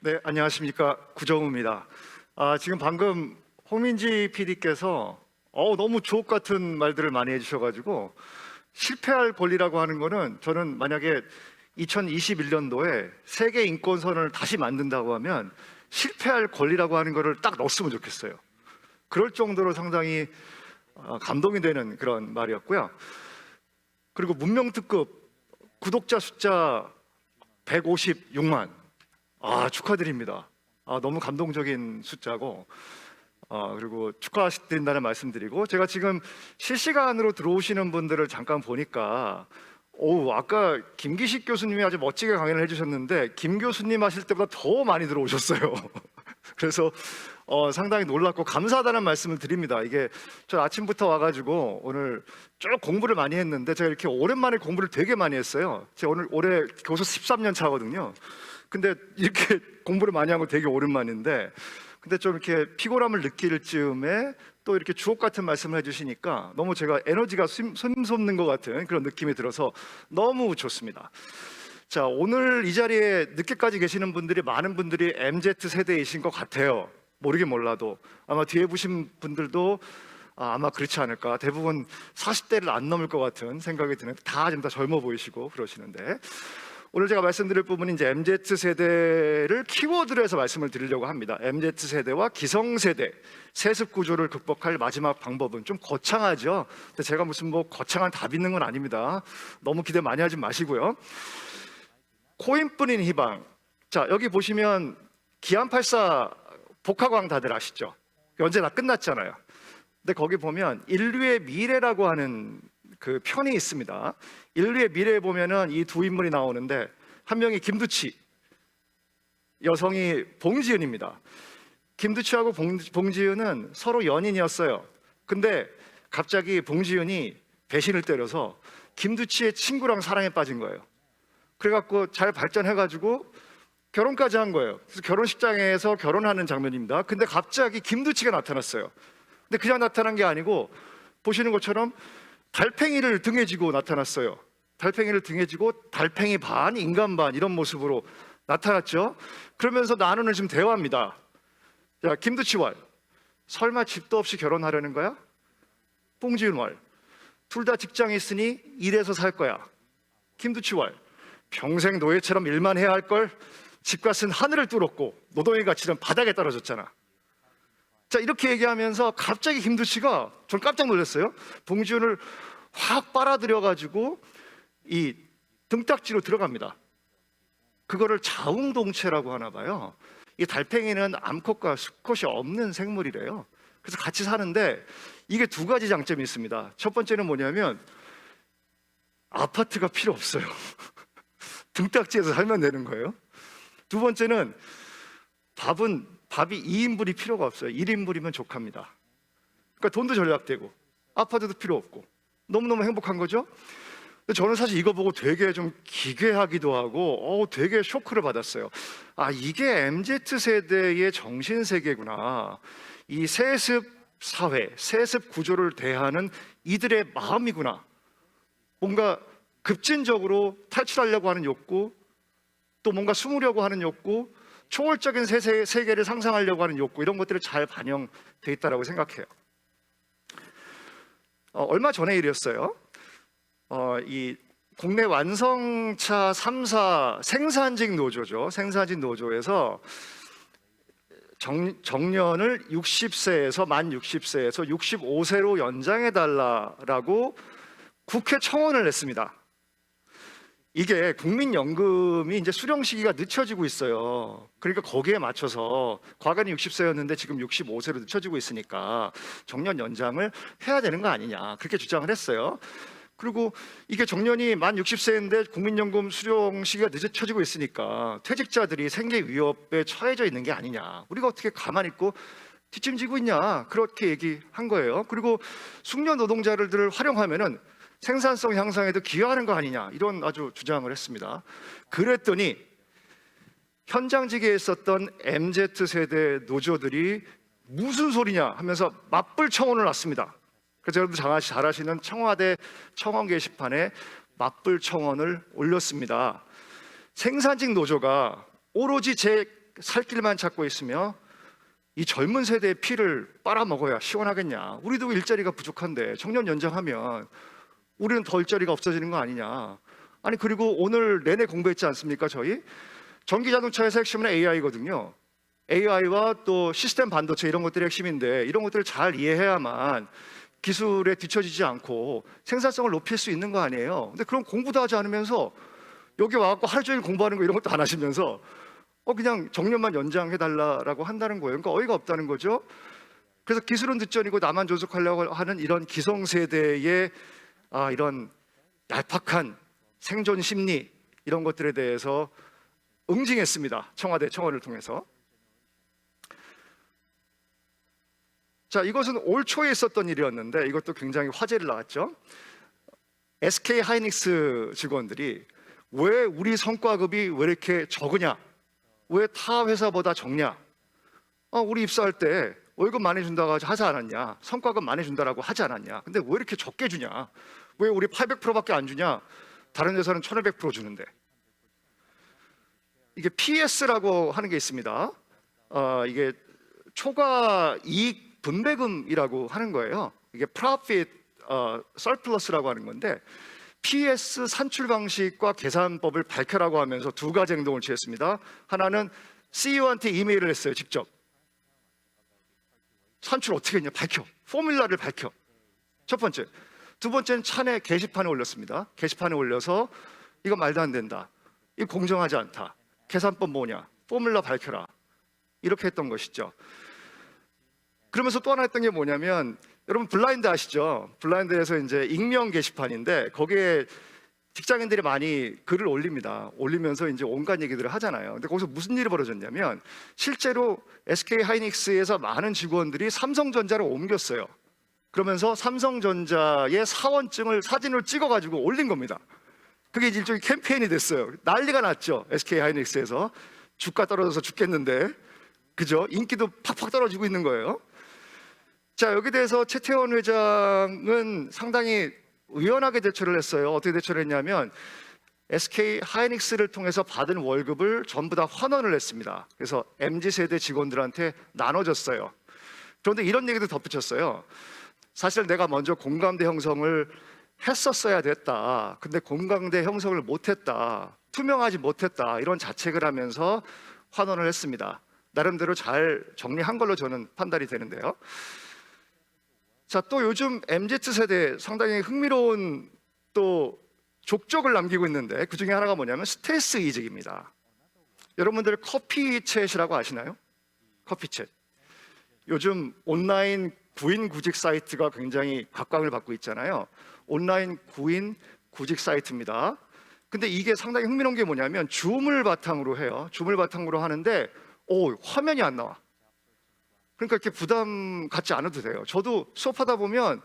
네, 안녕하십니까. 구정우입니다. 지금 방금 홍민지 PD께서 너무 주옥 같은 말들을 많이 해주셔가지고 실패할 권리라고 하는 거는, 저는 만약에 2021년도에 세계 인권선언을 다시 만든다고 하면 실패할 권리라고 하는 거를 딱 넣었으면 좋겠어요. 그럴 정도로 상당히 감동이 되는 그런 말이었고요. 그리고 문명특급 구독자 숫자 156만, 축하드립니다. 너무 감동적인 숫자고, 그리고 축하드린다는 말씀드리고, 제가 지금 실시간으로 들어오시는 분들을 잠깐 보니까, 아까 김기식 교수님이 아주 멋지게 강연을 해주셨는데 김 교수님 하실 때보다 더 많이 들어오셨어요. 그래서 상당히 놀랍고 감사하다는 말씀을 드립니다. 이게 저 아침부터 와가지고 오늘 쭉 공부를 많이 했는데, 제가 이렇게 오랜만에 공부를 되게 많이 했어요. 제가 올해 교수 13년 차거든요. 근데 이렇게 공부를 많이 한 건 되게 오랜만인데, 근데 좀 이렇게 피곤함을 느낄 즈음에 또 이렇게 주옥 같은 말씀을 해주시니까 너무 제가 에너지가 솟는 것 같은 그런 느낌이 들어서 너무 좋습니다. 자, 오늘 이 자리에 늦게까지 계시는 분들이, 많은 분들이 MZ세대이신 것 같아요. 모르긴 몰라도 아마 뒤에 보신 분들도 아마 그렇지 않을까. 대부분 40대를 안 넘을 것 같은 생각이 드는데, 다 지금 다 젊어 보이시고 그러시는데, 오늘 제가 말씀드릴 부분은 이제 MZ세대를 키워드로 해서 말씀을 드리려고 합니다. MZ세대와 기성세대 세습 구조를 극복할 마지막 방법은, 좀 거창하죠. 근데 제가 무슨 거창한 답 있는 건 아닙니다. 너무 기대 많이 하지 마시고요. 코인뿐인 희망. 자, 여기 보시면 기안84 복화광 다들 아시죠? 언제 다 끝났잖아요. 근데 거기 보면 인류의 미래라고 하는 그 편이 있습니다. 인류의 미래에 보면은 이 두 인물이 나오는데, 한 명이 김두치, 여성이 봉지은입니다. 김두치하고 봉지은은 서로 연인이었어요. 근데 갑자기 봉지은이 배신을 때려서 김두치의 친구랑 사랑에 빠진 거예요. 그래갖고 잘 발전해가지고 결혼까지 한 거예요. 그래서 결혼식장에서 결혼하는 장면입니다. 근데 갑자기 김두치가 나타났어요. 근데 그냥 나타난 게 아니고, 보시는 것처럼 달팽이를 등에 지고 나타났어요. 달팽이를 등에 지고 달팽이 반, 인간 반, 이런 모습으로 나타났죠. 그러면서 나누는 지금 대화입니다. 야, 김두치왈, 설마 집도 없이 결혼하려는 거야? 봉지은왈, 둘 다 직장이 있으니 일해서 살 거야. 김두치왈, 평생 노예처럼 일만 해야 할걸? 집값은 하늘을 뚫었고 노동의 가치는 바닥에 떨어졌잖아. 자, 이렇게 얘기하면서 갑자기 김두치가, 전 깜짝 놀랐어요. 봉지은을 확 빨아들여가지고 이 등딱지로 들어갑니다. 그거를 자웅동체라고 하나 봐요. 이 달팽이는 암컷과 수컷이 없는 생물이래요. 그래서 같이 사는데, 이게 두 가지 장점이 있습니다. 첫 번째는 뭐냐면 아파트가 필요 없어요. 등딱지에서 살면 되는 거예요. 두 번째는 밥이 2인분이 필요가 없어요. 1인분이면 족합니다. 그러니까 돈도 절약되고 아파트도 필요 없고 너무너무 행복한 거죠. 근데 저는 사실 이거 보고 되게 좀 기괴하기도 하고 되게 쇼크를 받았어요. 이게 MZ세대의 정신세계구나. 이 세습 사회, 세습 구조를 대하는 이들의 마음이구나. 뭔가 급진적으로 탈출하려고 하는 욕구, 또 뭔가 숨으려고 하는 욕구, 초월적인 세계를 상상하려고 하는 욕구, 이런 것들이 잘 반영돼 있다고 생각해요. 얼마 전에 일이었어요. 이 국내 완성차 3사 생산직 노조죠. 생산직 노조에서 정년을 60세에서 만 60세에서 65세로 연장해달라고 국회 청원을 냈습니다. 이게 국민연금이 이제 수령 시기가 늦춰지고 있어요. 그러니까 거기에 맞춰서 과거는 60세였는데 지금 65세로 늦춰지고 있으니까 정년 연장을 해야 되는 거 아니냐, 그렇게 주장을 했어요. 그리고 이게 정년이 만 60세인데 국민연금 수령 시기가 늦춰지고 있으니까 퇴직자들이 생계 위협에 처해져 있는 게 아니냐, 우리가 어떻게 가만히 있고 뒷짐지고 있냐, 그렇게 얘기한 거예요. 그리고 숙련 노동자들을 활용하면은 생산성 향상에도 기여하는 거 아니냐, 이런 아주 주장을 했습니다. 그랬더니 현장직에 있었던 MZ세대 노조들이 무슨 소리냐 하면서 맞불 청원을 놨습니다. 그래서 여러분들 잘 아시는 청와대 청원 게시판에 맞불 청원을 올렸습니다. 생산직 노조가 오로지 제 살 길만 찾고 있으며 이 젊은 세대의 피를 빨아먹어야 시원하겠냐. 우리도 일자리가 부족한데 청년 연장하면 우리는 더 일자리가 없어지는 거 아니냐. 아니 그리고 오늘 내내 공부했지 않습니까? 저희 전기자동차에서 핵심은 AI거든요. AI와 또 시스템 반도체 이런 것들이 핵심인데 이런 것들을 잘 이해해야만 기술에 뒤처지지 않고 생산성을 높일 수 있는 거 아니에요. 근데 그런 공부도 하지 않으면서 여기 와갖고 하루 종일 공부하는 거 이런 것도 안 하시면서 그냥 정년만 연장해달라고 한다는 거예요. 그러니까 어이가 없다는 거죠. 그래서 기술은 뒷전이고 나만 존속하려고 하는 이런 기성세대의 이런 얄팍한 생존 심리 이런 것들에 대해서 응징했습니다. 청와대 청원을 통해서. 자, 이것은 올 초에 있었던 일이었는데 이것도 굉장히 화제를 낳았죠. SK 하이닉스 직원들이 왜 우리 성과급이 왜 이렇게 적으냐? 왜 타 회사보다 적냐? 우리 입사할 때 월급 많이 준다고 하지 않았냐? 성과급 많이 준다라고 하지 않았냐? 근데 왜 이렇게 적게 주냐? 왜 우리 800%밖에 안 주냐? 다른 회사는 1200% 주는데. 이게 PS라고 하는 게 있습니다. 이게 초과 이익 분배금이라고 하는 거예요. 이게 Profit Surplus라고 하는 건데 PS 산출 방식과 계산법을 밝혀라고 하면서 두 가지 행동을 취했습니다. 하나는 CEO한테 이메일을 했어요. 직접. 산출 어떻게 했냐? 밝혀. 포뮬라를 밝혀. 첫 번째. 두 번째는 차내 게시판에 올렸습니다. 게시판에 올려서 이거 말도 안 된다. 이거 공정하지 않다. 계산법 뭐냐? 포뮬라 밝혀라. 이렇게 했던 것이죠. 그러면서 또 하나 했던 게 뭐냐면 여러분 블라인드 아시죠? 블라인드에서 이제 익명 게시판인데 거기에 직장인들이 많이 글을 올립니다. 올리면서 이제 온갖 얘기들을 하잖아요. 근데 거기서 무슨 일이 벌어졌냐면 실제로 SK 하이닉스에서 많은 직원들이 삼성전자로 옮겼어요. 그러면서 삼성전자의 사원증을 사진으로 찍어가지고 올린 겁니다. 그게 이제 일종의 캠페인이 됐어요. 난리가 났죠. SK 하이닉스에서 주가 떨어져서 죽겠는데, 그죠? 인기도 팍팍 떨어지고 있는 거예요. 자, 여기 대해서 최태원 회장은 상당히 의연하게 대처를 했어요. 어떻게 대처를 했냐면 SK 하이닉스를 통해서 받은 월급을 전부 다 환원을 했습니다. 그래서 MZ세대 직원들한테 나눠줬어요. 그런데 이런 얘기도 덧붙였어요. 사실 내가 먼저 공감대 형성을 했었어야 됐다. 근데 공감대 형성을 못했다. 투명하지 못했다. 이런 자책을 하면서 환원을 했습니다. 나름대로 잘 정리한 걸로 저는 판단이 되는데요. 자, 또 요즘 MZ세대 상당히 흥미로운 또 족적을 남기고 있는데 그 중에 하나가 뭐냐면 스텔스 이직입니다. 여러분들 커피챗이라고 아시나요? 커피챗. 요즘 온라인 구인 구직 사이트가 굉장히 각광을 받고 있잖아요. 온라인 구인 구직 사이트입니다. 근데 이게 상당히 흥미로운 게 뭐냐면 줌을 바탕으로 해요. 줌을 바탕으로 하는데 화면이 안 나와. 그러니까 이렇게 부담 갖지 않아도 돼요. 저도 수업하다 보면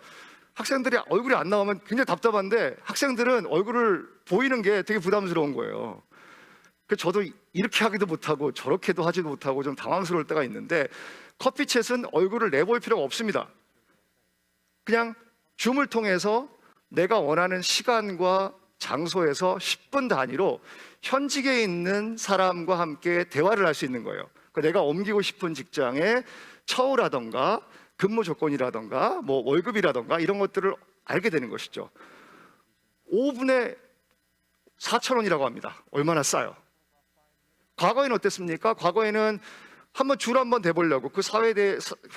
학생들이 얼굴이 안 나오면 굉장히 답답한데 학생들은 얼굴을 보이는 게 되게 부담스러운 거예요. 그래서 저도 이렇게 하기도 못하고 저렇게도 하지도 못하고 좀 당황스러울 때가 있는데 커피챗은 얼굴을 내볼 필요가 없습니다. 그냥 줌을 통해서 내가 원하는 시간과 장소에서 10분 단위로 현직에 있는 사람과 함께 대화를 할 수 있는 거예요. 그러니까 내가 옮기고 싶은 직장에 처우라던가 근무 조건이라던가 뭐 월급이라던가 이런 것들을 알게 되는 것이죠. 5분에 4,000원이라고 합니다. 얼마나 싸요? 과거에는 어땠습니까? 과거에는 한번 줄 한번 대보려고 그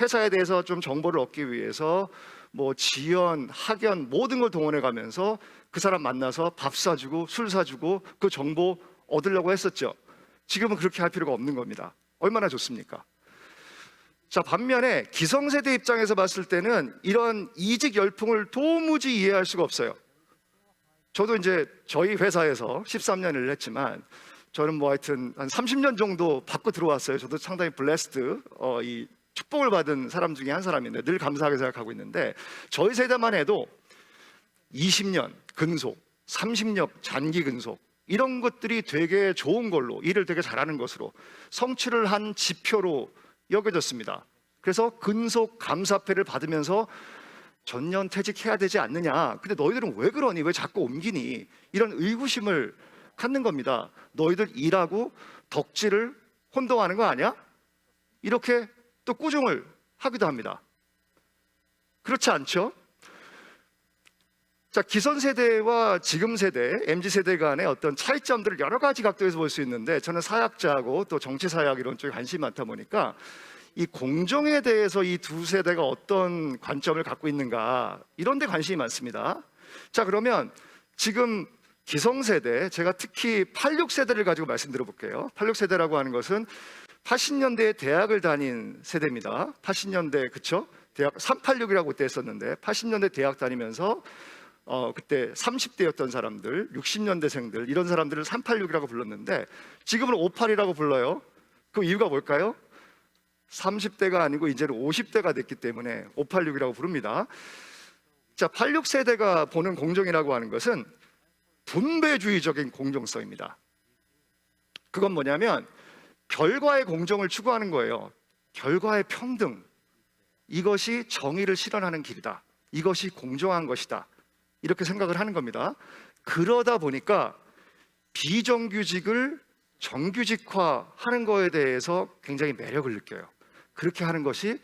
회사에 대해서 좀 정보를 얻기 위해서 뭐 지연, 학연 모든 걸 동원해 가면서 그 사람 만나서 밥 사주고 술 사주고 그 정보 얻으려고 했었죠. 지금은 그렇게 할 필요가 없는 겁니다. 얼마나 좋습니까? 자, 반면에 기성세대 입장에서 봤을 때는 이런 이직 열풍을 도무지 이해할 수가 없어요. 저도 이제 저희 회사에서 13년을 했지만 저는 뭐 하여튼 한 30년 정도 받고 들어왔어요. 저도 상당히 블레스드, 이 축복을 받은 사람 중에 한 사람인데 늘 감사하게 생각하고 있는데 저희 세대만 해도 20년 근속, 30년 장기 근속 이런 것들이 되게 좋은 걸로 일을 되게 잘하는 것으로 성취를 한 지표로 여겨졌습니다. 그래서 근속 감사패를 받으면서 전년 퇴직해야 되지 않느냐. 근데 너희들은 왜 그러니? 왜 자꾸 옮기니? 이런 의구심을 갖는 겁니다. 너희들 일하고 덕질을 혼동하는 거 아니야? 이렇게 또 꾸중을 하기도 합니다. 그렇지 않죠? 자, 기성세대와 지금 세대, MZ세대 간의 어떤 차이점들을 여러 가지 각도에서 볼 수 있는데, 저는 사학자하고 또 정치사학 이런 쪽에 관심이 많다 보니까 이 공정에 대해서 이 두 세대가 어떤 관점을 갖고 있는가, 이런 데 관심이 많습니다. 자, 그러면 지금 기성세대, 제가 특히 86세대를 가지고 말씀드려 볼게요. 86세대라고 하는 것은 80년대에 대학을 다닌 세대입니다. 80년대, 그쵸? 대학 386이라고 그때 했었는데 80년대 대학 다니면서 그때 30대였던 사람들, 60년대생들, 이런 사람들을 386이라고 불렀는데 지금은 58이라고 불러요. 그 이유가 뭘까요? 30대가 아니고 이제는 50대가 됐기 때문에 586이라고 부릅니다. 자, 86세대가 보는 공정이라고 하는 것은 분배주의적인 공정성입니다. 그건 뭐냐면 결과의 공정을 추구하는 거예요. 결과의 평등, 이것이 정의를 실현하는 길이다. 이것이 공정한 것이다. 이렇게 생각을 하는 겁니다. 그러다 보니까 비정규직을 정규직화하는 거에 대해서 굉장히 매력을 느껴요. 그렇게 하는 것이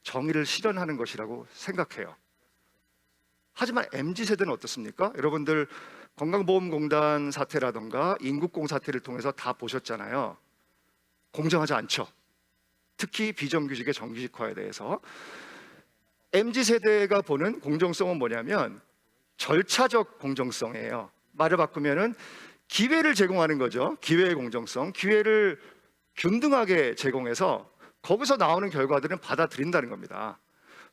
정의를 실현하는 것이라고 생각해요. 하지만 MZ세대는 어떻습니까? 여러분들 건강보험공단 사태라던가 인국공 사태를 통해서 다 보셨잖아요. 공정하지 않죠. 특히 비정규직의 정규직화에 대해서. MZ세대가 보는 공정성은 뭐냐면 절차적 공정성이에요. 말을 바꾸면은 기회를 제공하는 거죠. 기회의 공정성. 기회를 균등하게 제공해서 거기서 나오는 결과들은 받아들인다는 겁니다.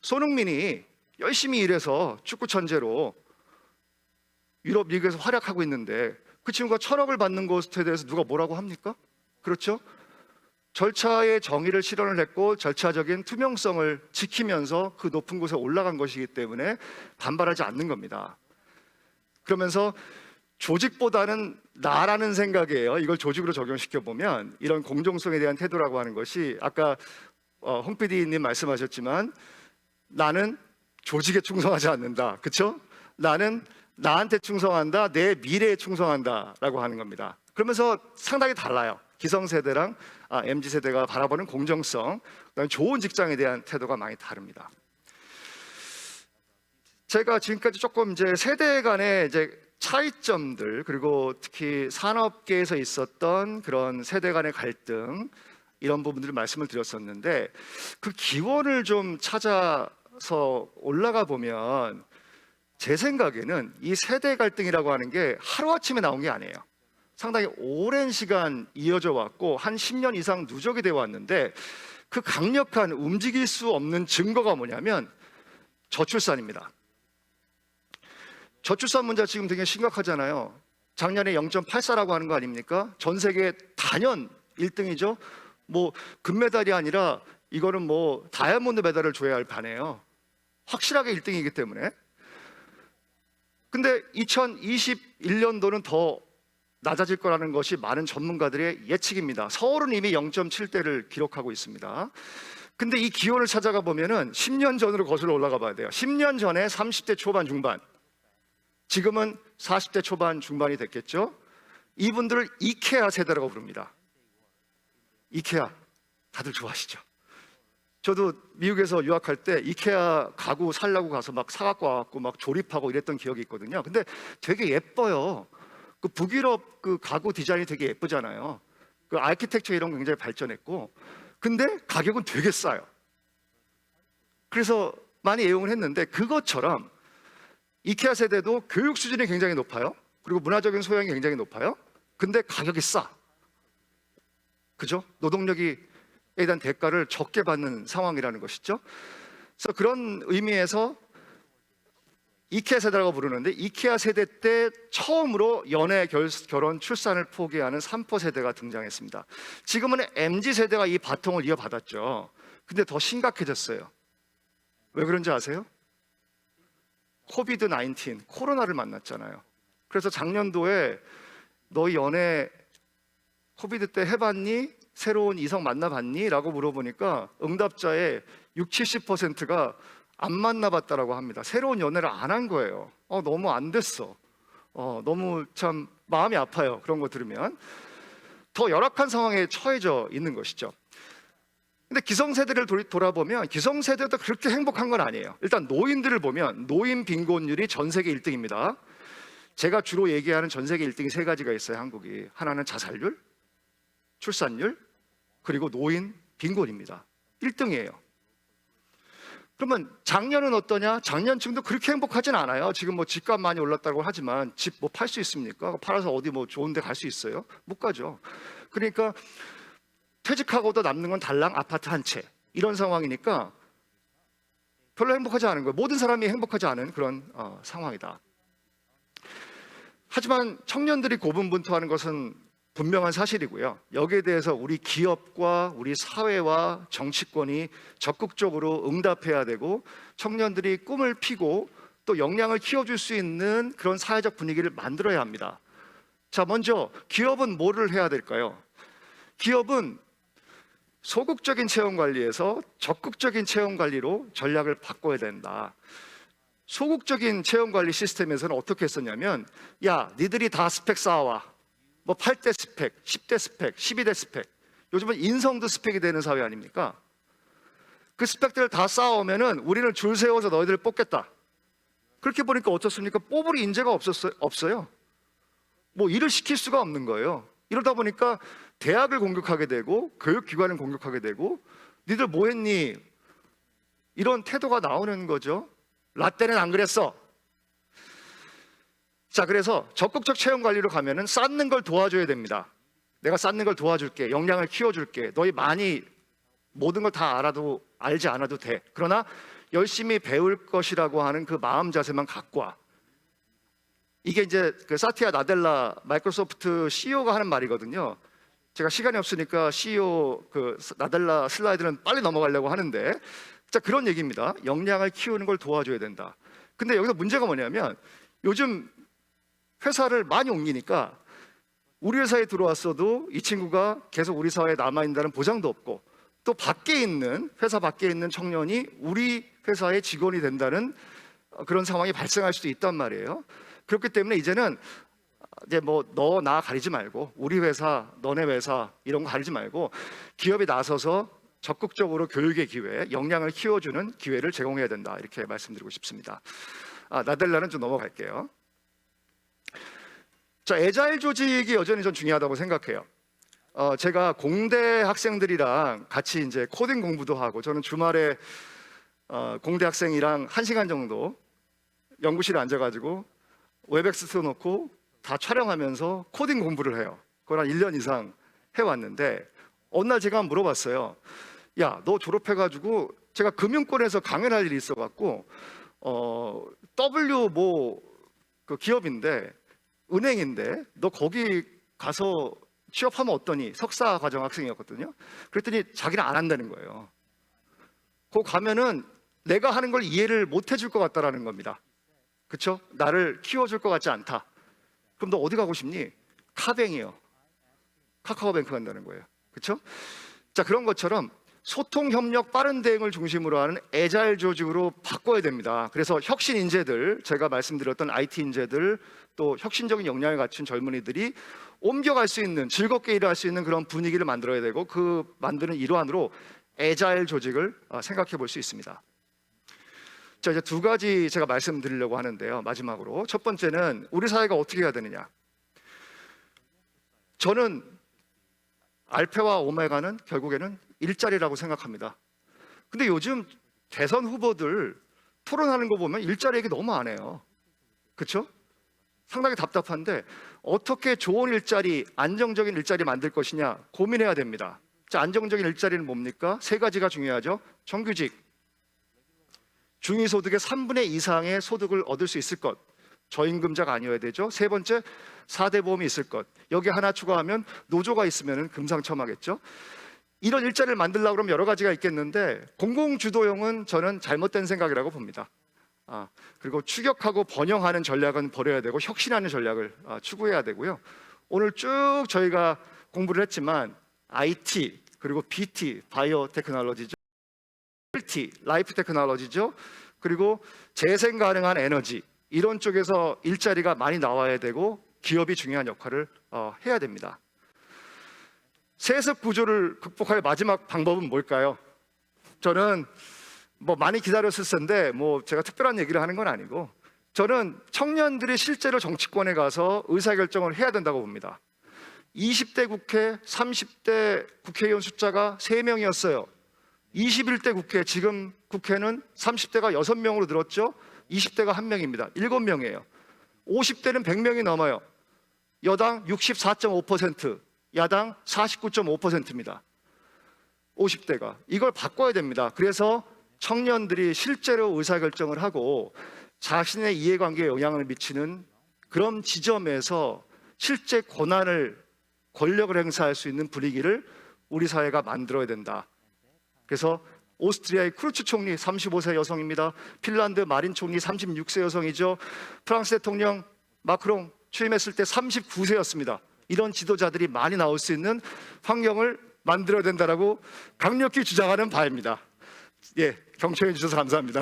손흥민이 열심히 일해서 축구 천재로 유럽 리그에서 활약하고 있는데 그 친구가 1,000억을 받는 것에 대해서 누가 뭐라고 합니까? 그렇죠? 절차의 정의를 실현을 했고 절차적인 투명성을 지키면서 그 높은 곳에 올라간 것이기 때문에 반발하지 않는 겁니다. 그러면서 조직보다는 나라는 생각이에요. 이걸 조직으로 적용시켜 보면 이런 공정성에 대한 태도라고 하는 것이 아까 홍 PD님 말씀하셨지만 나는 조직에 충성하지 않는다. 그렇죠? 나는 나한테 충성한다. 내 미래에 충성한다라고 하는 겁니다. 그러면서 상당히 달라요. 기성세대랑 MZ세대가 바라보는 공정성, 그다음에 좋은 직장에 대한 태도가 많이 다릅니다. 제가 지금까지 조금 이제 세대 간의 이제 차이점들, 그리고 특히 산업계에서 있었던 그런 세대 간의 갈등, 이런 부분들을 말씀을 드렸었는데 그 기원을 좀 찾아서 올라가 보면 제 생각에는 이 세대 갈등이라고 하는 게 하루아침에 나온 게 아니에요. 상당히 오랜 시간 이어져 왔고 한 10년 이상 누적이 되어 왔는데 그 강력한 움직일 수 없는 증거가 뭐냐면 저출산입니다. 저출산 문제 지금 되게 심각하잖아요. 작년에 0.84라고 하는 거 아닙니까? 전 세계 단연 1등이죠. 뭐 금메달이 아니라 이거는 뭐 다이아몬드 메달을 줘야 할 판이에요. 확실하게 1등이기 때문에. 근데 2021년도는 더 낮아질 거라는 것이 많은 전문가들의 예측입니다. 서울은 이미 0.7대를 기록하고 있습니다. 근데 이 기원을 찾아가 보면은 10년 전으로 거슬러 올라가 봐야 돼요. 10년 전에 30대 초반 중반, 지금은 40대 초반 중반이 됐겠죠. 이분들을 이케아 세대라고 부릅니다. 이케아 다들 좋아하시죠? 저도 미국에서 유학할 때 이케아 가구 살려고 가서 막 사갖고 와갖고 막 조립하고 이랬던 기억이 있거든요. 근데 되게 예뻐요. 그 북유럽 그 가구 디자인이 되게 예쁘잖아요. 그 아키텍처 이런 거 굉장히 발전했고, 근데 가격은 되게 싸요. 그래서 많이 애용을 했는데 그것처럼 이케아 세대도 교육 수준이 굉장히 높아요. 그리고 문화적인 소양이 굉장히 높아요. 근데 가격이 싸. 그죠? 노동력에 대한 대가를 적게 받는 상황이라는 것이죠. 그래서 그런 의미에서 이케아 세대라고 부르는데 이케아 세대 때 처음으로 연애, 결혼, 출산을 포기하는 3포 세대가 등장했습니다. 지금은 MZ 세대가 이 바통을 이어받았죠. 근데 더 심각해졌어요. 왜 그런지 아세요? 코비드 19, 코로나를 만났잖아요. 그래서 작년도에 너 연애 코비드 때 해봤니? 새로운 이성 만나봤니? 라고 물어보니까 응답자의 60-70%가 안 만나봤다라고 합니다. 새로운 연애를 안 한 거예요. 너무 안 됐어. 너무 참 마음이 아파요. 그런 거 들으면. 더 열악한 상황에 처해져 있는 것이죠. 근데 기성세대를 돌아보면 기성세대도 그렇게 행복한 건 아니에요. 일단 노인들을 보면 노인 빈곤율이 전 세계 1등입니다. 제가 주로 얘기하는 전 세계 1등이 세 가지가 있어요. 한국이. 하나는 자살률, 출산율, 그리고 노인 빈곤입니다. 1등이에요. 그러면 작년은 어떠냐? 작년쯤도 그렇게 행복하진 않아요. 지금 뭐 집값 많이 올랐다고 하지만 집 뭐 팔 수 있습니까? 팔아서 어디 뭐 좋은 데 갈 수 있어요? 못 가죠. 그러니까 퇴직하고도 남는 건 달랑 아파트 한 채, 이런 상황이니까 별로 행복하지 않은 거예요. 모든 사람이 행복하지 않은 그런 상황이다. 하지만 청년들이 고분분투하는 것은 분명한 사실이고요. 여기에 대해서 우리 기업과 우리 사회와 정치권이 적극적으로 응답해야 되고, 청년들이 꿈을 피고 또 역량을 키워줄 수 있는 그런 사회적 분위기를 만들어야 합니다. 자, 먼저 기업은 뭐를 해야 될까요? 기업은 소극적인 채용관리에서 적극적인 채용관리로 전략을 바꿔야 된다. 소극적인 채용관리 시스템에서는 어떻게 했었냐면, 야, 니들이 다 스펙 쌓아와. 뭐 8대 스펙, 10대 스펙, 12대 스펙. 요즘은 인성도 스펙이 되는 사회 아닙니까? 그 스펙들을 다 쌓아오면은 우리는 줄 세워서 너희들을 뽑겠다. 그렇게 보니까 어떻습니까? 뽑을 인재가 없어요. 뭐 일을 시킬 수가 없는 거예요. 이러다 보니까 대학을 공격하게 되고 교육기관을 공격하게 되고, 니들 뭐 했니? 이런 태도가 나오는 거죠. 라떼는 안 그랬어. 자, 그래서 적극적 채용 관리로 가면은 쌓는 걸 도와줘야 됩니다. 내가 쌓는 걸 도와줄게. 역량을 키워줄게. 너희 많이 모든 걸 다 알지 않아도 돼. 그러나 열심히 배울 것이라고 하는 그 마음 자세만 갖고 와. 이게 이제 그 사티아 나델라 마이크로소프트 CEO가 하는 말이거든요. 제가 시간이 없으니까 CEO 그 나델라 슬라이드는 빨리 넘어가려고 하는데, 자, 그런 얘기입니다. 역량을 키우는 걸 도와줘야 된다. 근데 여기서 문제가 뭐냐면, 요즘 회사를 많이 옮기니까 우리 회사에 들어왔어도 이 친구가 계속 우리 사회에 남아있다는 보장도 없고, 또 밖에 있는 회사 밖에 있는 청년이 우리 회사의 직원이 된다는 그런 상황이 발생할 수도 있단 말이에요. 그렇기 때문에 이제는 이제 뭐 너 나 가리지 말고 우리 회사 너네 회사 이런 거 가리지 말고 기업이 나서서 적극적으로 교육의 기회, 역량을 키워주는 기회를 제공해야 된다, 이렇게 말씀드리고 싶습니다. 나델라는 좀 넘어갈게요. 자, 애자일 조직이 여전히 좀 중요하다고 생각해요. 제가 공대 학생들이랑 같이 이제 코딩 공부도 하고, 저는 주말에 공대 학생이랑 1시간 정도 연구실에 앉아가지고 웹엑스 틀어놓고 다 촬영하면서 코딩 공부를 해요. 그걸 한 1년 이상 해왔는데, 어느 날 제가 물어봤어요. 야, 너 졸업해가지고, 제가 금융권에서 강연할 일이 있어갖고 W 뭐 그 기업인데, 은행인데 너 거기 가서 취업하면 어떠니? 석사 과정 학생이었거든요. 그랬더니 자기는 안 한다는 거예요. 거기 가면은 내가 하는 걸 이해를 못 해줄 것 같다라는 겁니다. 그렇죠? 나를 키워줄 것 같지 않다. 그럼 너 어디 가고 싶니? 카뱅이요. 카카오뱅크 간다는 거예요. 그렇죠? 자, 그런 것처럼 소통, 협력, 빠른 대응을 중심으로 하는 애자일 조직으로 바꿔야 됩니다. 그래서 혁신 인재들, 제가 말씀드렸던 IT 인재들, 또 혁신적인 역량을 갖춘 젊은이들이 옮겨갈 수 있는, 즐겁게 일할 수 있는 그런 분위기를 만들어야 되고, 그 만드는 일환으로 애자일 조직을 생각해 볼 수 있습니다. 자, 이제 두 가지 제가 말씀드리려고 하는데요. 마지막으로 첫 번째는 우리 사회가 어떻게 해야 되느냐. 저는 알파와 오메가는 결국에는 일자리라고 생각합니다. 근데 요즘 대선 후보들 토론하는 거 보면 일자리 얘기 너무 안 해요. 그렇죠? 상당히 답답한데, 어떻게 좋은 일자리, 안정적인 일자리 만들 것이냐 고민해야 됩니다. 자, 안정적인 일자리는 뭡니까? 세 가지가 중요하죠. 정규직, 중위소득의 3분의 2 이상의 소득을 얻을 수 있을 것, 저임금자가 아니어야 되죠. 세 번째, 4대 보험이 있을 것. 여기 하나 추가하면 노조가 있으면 금상첨화겠죠. 이런 일자리를 만들려고 그러면 여러 가지가 있겠는데, 공공주도형은 저는 잘못된 생각이라고 봅니다. 그리고 추격하고 번영하는 전략은 버려야 되고, 혁신하는 전략을 추구해야 되고요. 오늘 쭉 저희가 공부를 했지만 IT, 그리고 BT, 바이오 테크놀로지죠. LT, 라이프 테크놀로지죠. 그리고 재생 가능한 에너지, 이런 쪽에서 일자리가 많이 나와야 되고, 기업이 중요한 역할을 해야 됩니다. 세습 구조를 극복할 마지막 방법은 뭘까요? 저는 많이 기다렸을 텐데 제가 특별한 얘기를 하는 건 아니고, 저는 청년들이 실제로 정치권에 가서 의사결정을 해야 된다고 봅니다. 20대 국회, 30대 국회의원 숫자가 3명이었어요. 21대 국회, 지금 국회는 30대가 6명으로 늘었죠. 20대가 1명입니다. 7명이에요. 50대는 100명이 넘어요. 여당 64.5%, 야당 49.5%입니다. 50대가. 이걸 바꿔야 됩니다. 그래서 청년들이 실제로 의사결정을 하고 자신의 이해관계에 영향을 미치는 그런 지점에서 실제 권력을 행사할 수 있는 분위기를 우리 사회가 만들어야 된다. 그래서 오스트리아의 크루츠 총리 35세 여성입니다. 핀란드 마린 총리 36세 여성이죠. 프랑스 대통령 마크롱 취임했을 때 39세였습니다. 이런 지도자들이 많이 나올 수 있는 환경을 만들어야 된다라고 강력히 주장하는 바입니다. 예, 경청해 주셔서 감사합니다.